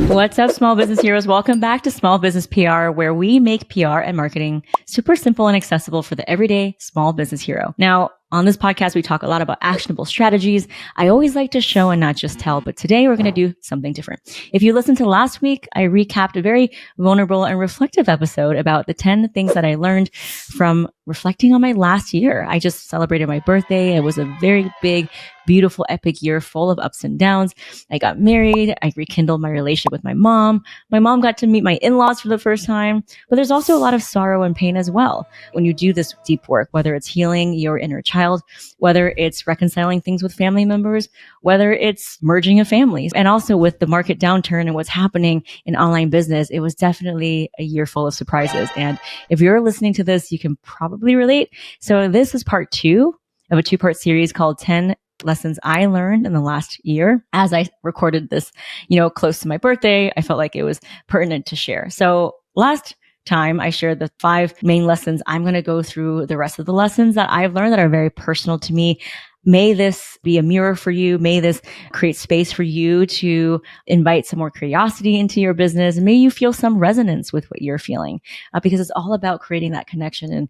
What's up, small business heroes? Welcome back to Small Business PR, where we make PR and marketing super simple and accessible for the everyday small business hero. Now, on this podcast, we talk a lot about actionable strategies. I always like to show and not just tell, but today we're going to do something different. If you listened to last week, I recapped a very vulnerable and reflective episode about the 10 things that I learned from reflecting on my last year. I just celebrated my birthday. It was a very big, beautiful, epic year full of ups and downs. I got married. I rekindled my relationship with my mom. My mom got to meet my in-laws for the first time, but there's also a lot of sorrow and pain as well when you do this deep work, whether it's healing your inner child, whether it's reconciling things with family members, whether it's merging of families. And also with the market downturn and what's happening in online business, it was definitely a year full of surprises. And if you're listening to this, you can probably relate. So this is part 2 of a 2-part series called 10 lessons I learned in the last year. As I recorded this, close to my birthday, I felt like it was pertinent to share. So last time I shared the 5 main lessons. I'm going to go through the rest of the lessons that I've learned that are very personal to me. May this be a mirror for you. May this create space for you to invite some more curiosity into your business. And may you feel some resonance with what you're feeling, because it's all about creating that connection and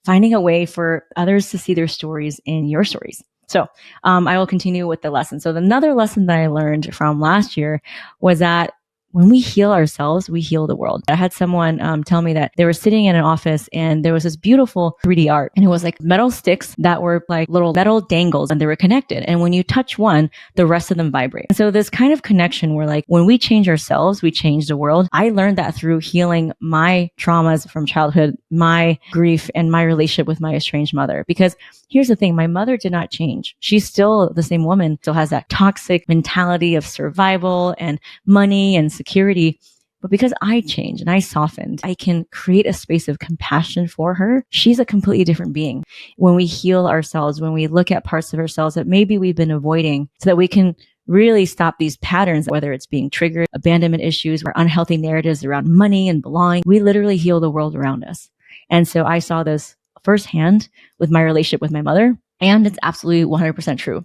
finding a way for others to see their stories in your stories. So I will continue with the lesson. So another lesson that I learned from last year was that when we heal ourselves, we heal the world. I had someone tell me that they were sitting in an office and there was this beautiful 3D art, and it was like metal sticks that were like little metal dangles, and they were connected. And when you touch one, the rest of them vibrate. And so this kind of connection where like when we change ourselves, we change the world. I learned that through healing my traumas from childhood, my grief, and my relationship with my estranged mother. Because here's the thing, my mother did not change. She's still the same woman, still has that toxic mentality of survival and money and security. But because I changed and I softened, I can create a space of compassion for her. She's a completely different being. When we heal ourselves, when we look at parts of ourselves that maybe we've been avoiding, so that we can really stop these patterns, whether it's being triggered, abandonment issues, or unhealthy narratives around money and belonging, we literally heal the world around us. And so I saw this firsthand with my relationship with my mother. And it's absolutely 100% true.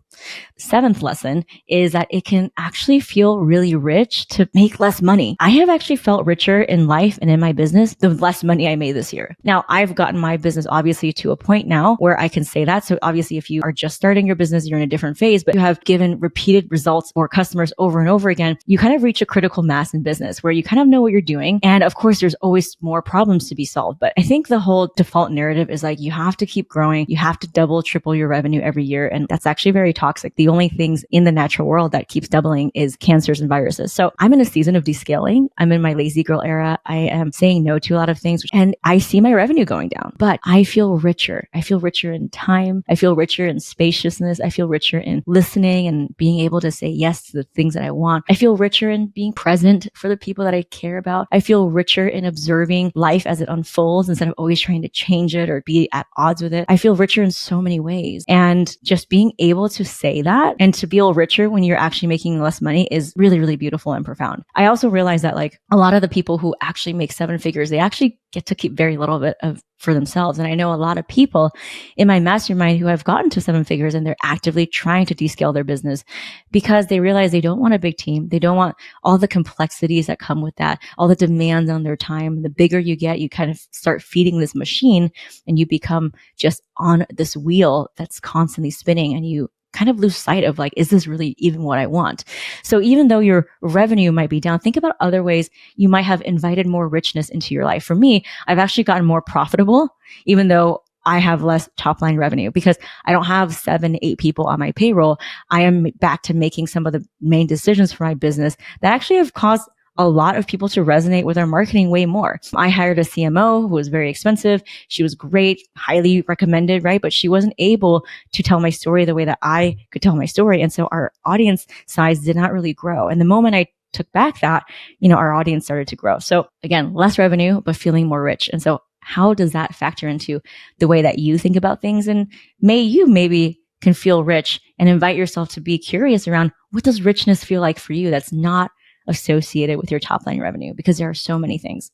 The 7th lesson is that it can actually feel really rich to make less money. I have actually felt richer in life and in my business the less money I made this year. Now, I've gotten my business obviously to a point now where I can say that. So obviously, if you are just starting your business, you're in a different phase, but you have given repeated results or customers over and over again, you kind of reach a critical mass in business where you kind of know what you're doing. And of course, there's always more problems to be solved. But I think the whole default narrative is like, you have to keep growing. You have to double, triple your revenue every year. And that's actually very toxic. The only things in the natural world that keeps doubling is cancers and viruses. So I'm in a season of descaling. I'm in my lazy girl era. I am saying no to a lot of things, and I see my revenue going down, but I feel richer. I feel richer in time. I feel richer in spaciousness. I feel richer in listening and being able to say yes to the things that I want. I feel richer in being present for the people that I care about. I feel richer in observing life as it unfolds instead of always trying to change it or be at odds with it. I feel richer in so many ways. And just being able to say that and to feel richer when you're actually making less money is really, really beautiful and profound. I also realized that like a lot of the people who actually make 7 figures, they actually get to keep very little bit of for themselves. And I know a lot of people in my mastermind who have gotten to 7 figures and they're actively trying to descale their business because they realize they don't want a big team. They don't want all the complexities that come with that, all the demands on their time. The bigger you get, you kind of start feeding this machine and you become just on this wheel that's constantly spinning, and you kind of lose sight of like, is this really even what I want? So even though your revenue might be down, think about other ways you might have invited more richness into your life. For me, I've actually gotten more profitable, even though I have less top line revenue, because I don't have 7, 8 people on my payroll. I am back to making some of the main decisions for my business that actually have caused a lot of people to resonate with our marketing way more. I hired a CMO who was very expensive. She was great, highly recommended, right? But she wasn't able to tell my story the way that I could tell my story. And so our audience size did not really grow. And the moment I took back that, our audience started to grow. So again, less revenue, but feeling more rich. And so how does that factor into the way that you think about things? And maybe can feel rich and invite yourself to be curious around, what does richness feel like for you that's not associated with your top line revenue? Because there are so many things.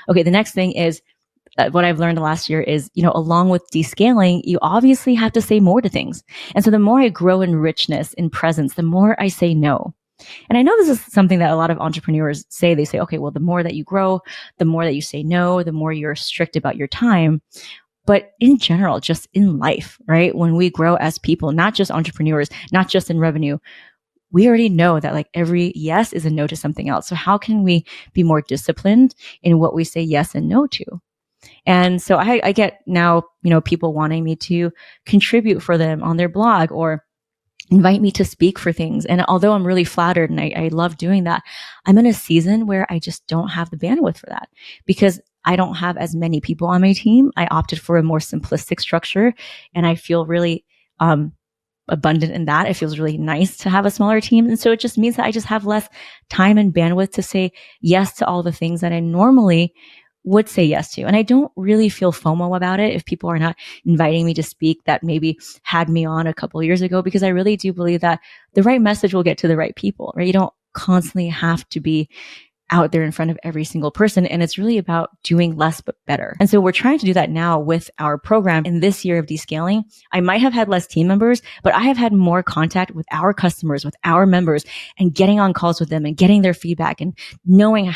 Okay, the next thing is what I've learned last year is, along with descaling, you obviously have to say more to things. And so the more I grow in richness, in presence, the more I say no. And I know this is something that a lot of entrepreneurs say. They say, okay, well, the more that you grow, the more that you say no, the more you're strict about your time. But in general, just in life, right? When we grow as people, not just entrepreneurs, not just in revenue, we already know that like every yes is a no to something else. So how can we be more disciplined in what we say yes and no to? And so I get now, people wanting me to contribute for them on their blog or invite me to speak for things. And although I'm really flattered and I love doing that, I'm in a season where I just don't have the bandwidth for that because I don't have as many people on my team. I opted for a more simplistic structure and I feel really, abundant in that. It feels really nice to have a smaller team. And so it just means that I just have less time and bandwidth to say yes to all the things that I normally would say yes to. And I don't really feel FOMO about it if people are not inviting me to speak that maybe had me on a couple of years ago, because I really do believe that the right message will get to the right people, right? You don't constantly have to be out there in front of every single person. And it's really about doing less, but better. And so we're trying to do that now with our program. In this year of descaling, I might have had less team members, but I have had more contact with our customers, with our members, and getting on calls with them and getting their feedback and knowing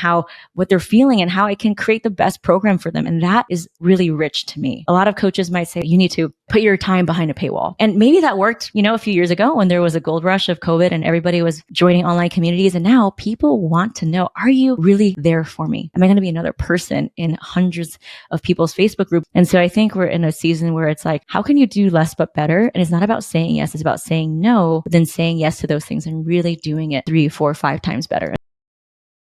what they're feeling and how I can create the best program for them. And that is really rich to me. A lot of coaches might say, you need to put your time behind a paywall. And maybe that worked, a few years ago when there was a gold rush of COVID and everybody was joining online communities. And now people want to know, are you really there for me? Am I going to be another person in hundreds of people's Facebook groups? And so I think we're in a season where it's like, how can you do less but better? And it's not about saying yes, it's about saying no, but then saying yes to those things and really doing it 3, 4, 5 times better.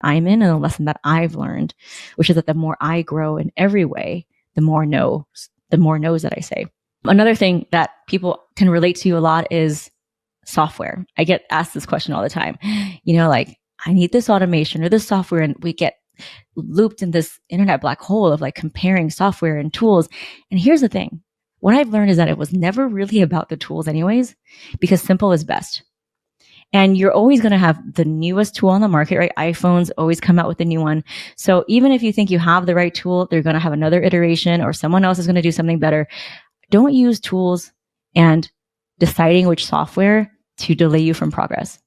I'm in a lesson that I've learned, which is that the more I grow in every way, the more no's that I say. Another thing that people can relate to a lot is software. I get asked this question all the time. Like, I need this automation or this software, and we get looped in this internet black hole of like comparing software and tools. And here's the thing. What I've learned is that it was never really about the tools anyways, because simple is best. And you're always going to have the newest tool on the market, right? iPhones always come out with a new one. So even if you think you have the right tool, they're going to have another iteration or someone else is going to do something better. Don't use tools and deciding which software to delay you from progress,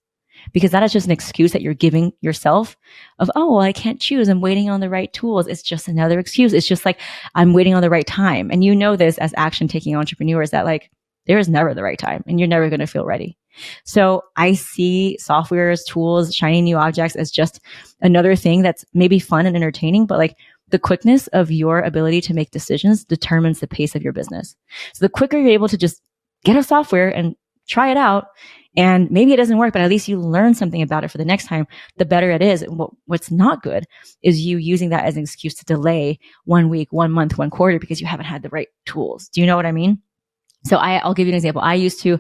because that is just an excuse that you're giving yourself of, oh, well, I can't choose. I'm waiting on the right tools. It's just another excuse. It's just like, I'm waiting on the right time. And this as action taking entrepreneurs that like, there is never the right time and you're never going to feel ready. So I see softwares, tools, shiny new objects as just another thing that's maybe fun and entertaining, but like the quickness of your ability to make decisions determines the pace of your business. So the quicker you're able to just get a software and try it out, and maybe it doesn't work, but at least you learn something about it for the next time, the better it is. And what's not good is you using that as an excuse to delay 1 week, 1 month, 1 quarter because you haven't had the right tools. Do you know what I mean? So I'll give you an example. It used to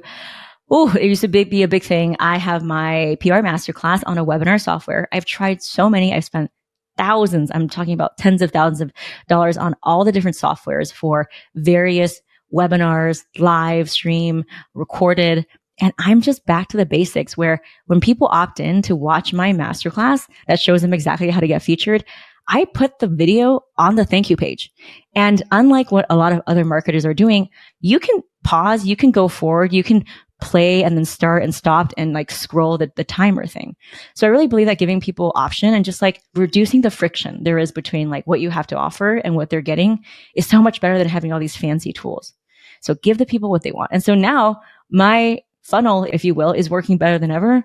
be a big thing. I have my PR masterclass on a webinar software. I've tried so many. I've spent thousands. I'm talking about tens of thousands of dollars on all the different softwares for various webinars, live stream, recorded. And I'm just back to the basics where when people opt in to watch my masterclass that shows them exactly how to get featured, I put the video on the thank you page. And unlike what a lot of other marketers are doing, you can pause, you can go forward, you can play and then start and stop and like scroll the timer thing. So I really believe that giving people option and just like reducing the friction there is between like what you have to offer and what they're getting is so much better than having all these fancy tools. So give the people what they want. And so now my funnel, if you will, is working better than ever.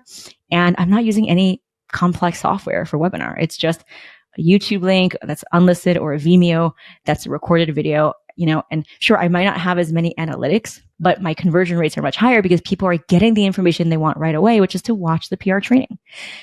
And I'm not using any complex software for webinar. It's just a YouTube link that's unlisted or a Vimeo that's a recorded video, and sure, I might not have as many analytics, but my conversion rates are much higher because people are getting the information they want right away, which is to watch the PR training.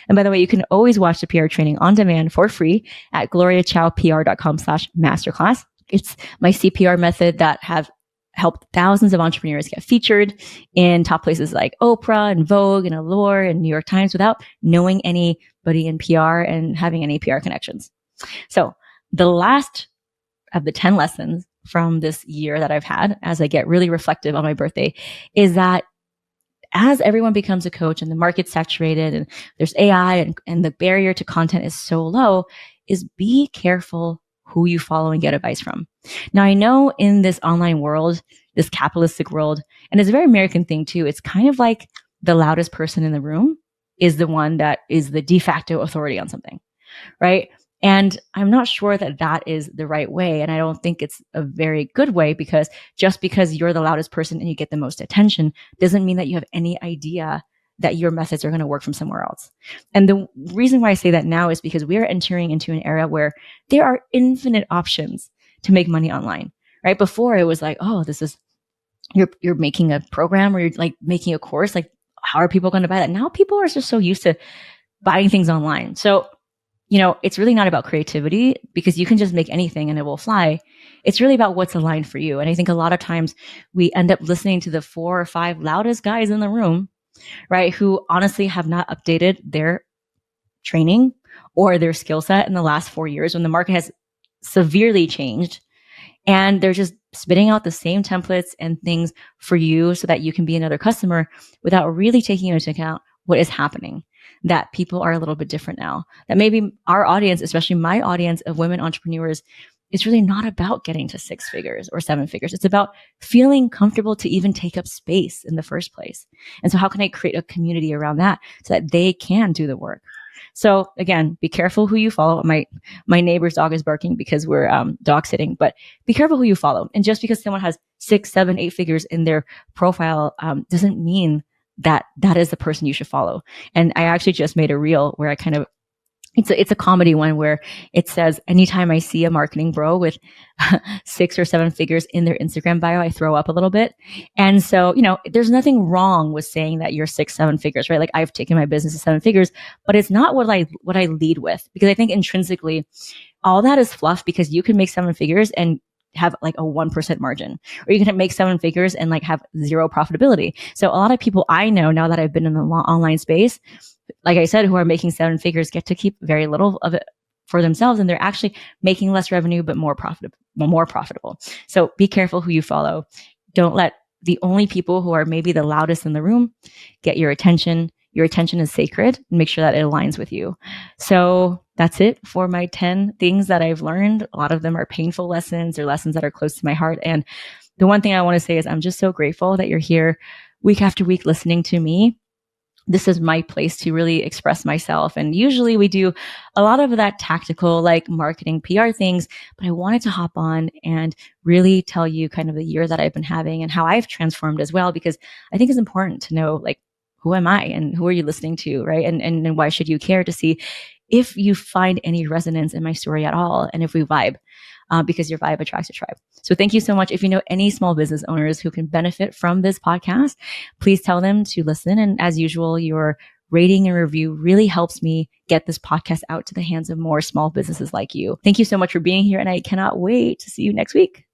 And by the way, you can always watch the PR training on demand for free at gloriachowpr.com/masterclass. It's my CPR method that have helped thousands of entrepreneurs get featured in top places like Oprah and Vogue and Allure and New York Times without knowing anybody in PR and having any PR connections. So the last of the 10 lessons from this year that I've had as I get really reflective on my birthday is that as everyone becomes a coach and the market's saturated and there's AI and the barrier to content is so low, is be careful who you follow and get advice from. Now, I know in this online world, this capitalistic world, and it's a very American thing too, it's kind of like the loudest person in the room is the one that is the de facto authority on something, right? And I'm not sure that that is the right way. And I don't think it's a very good way, because just because you're the loudest person and you get the most attention doesn't mean that you have any idea that your methods are going to work from somewhere else. And the reason why I say that now is because we are entering into an era where there are infinite options to make money online, right? Before it was like, oh, this is, you're making a program, or you're like making a course. Like, how are people going to buy that? Now people are just so used to buying things online. So, it's really not about creativity, because you can just make anything and it will fly. It's really about what's aligned for you. And I think a lot of times we end up listening to the 4 or 5 loudest guys in the room, right? Who honestly have not updated their training or their skill set in the last 4 years, when the market has severely changed. And they're just spitting out the same templates and things for you so that you can be another customer, without really taking into account what is happening, that people are a little bit different now. That maybe our audience, especially my audience of women entrepreneurs, is really not about getting to 6 figures or 7 figures. It's about feeling comfortable to even take up space in the first place. And so how can I create a community around that so that they can do the work? So again, be careful who you follow. My neighbor's dog is barking because we're dog sitting, but be careful who you follow. And just because someone has 6, 7, 8 figures in their profile doesn't mean that that is the person you should follow. And I actually just made a reel where I kind of, it's a comedy one, where it says, anytime I see a marketing bro with 6 or 7 figures in their Instagram bio, I throw up a little bit. And so, there's nothing wrong with saying that you're 6, 7 figures, right? Like, I've taken my business to 7 figures, but it's not what I lead with, because I think intrinsically all that is fluff, because you can make 7 figures and have like a 1% margin, or you can make 7 figures and like have 0 profitability. So a lot of people I know, now that I've been in the online space, like I said, who are making 7 figures, get to keep very little of it for themselves, and they're actually making less revenue but more profitable. So be careful who you follow. Don't let the only people who are maybe the loudest in the room get your attention. Your attention is sacred, and make sure that it aligns with you. So that's it for my 10 things that I've learned. A lot of them are painful lessons, or lessons that are close to my heart. And the one thing I want to say is I'm just so grateful that you're here week after week listening to me. This is my place to really express myself. And usually we do a lot of that tactical, like marketing, PR things, but I wanted to hop on and really tell you kind of the year that I've been having and how I've transformed as well, because I think it's important to know, like, who am I and who are you listening to, right? And why should you care, to see if you find any resonance in my story at all, and if we vibe. Because your vibe attracts a tribe. So thank you so much. If you know any small business owners who can benefit from this podcast, please tell them to listen. And as usual, your rating and review really helps me get this podcast out to the hands of more small businesses like you. Thank you so much for being here, and I cannot wait to see you next week.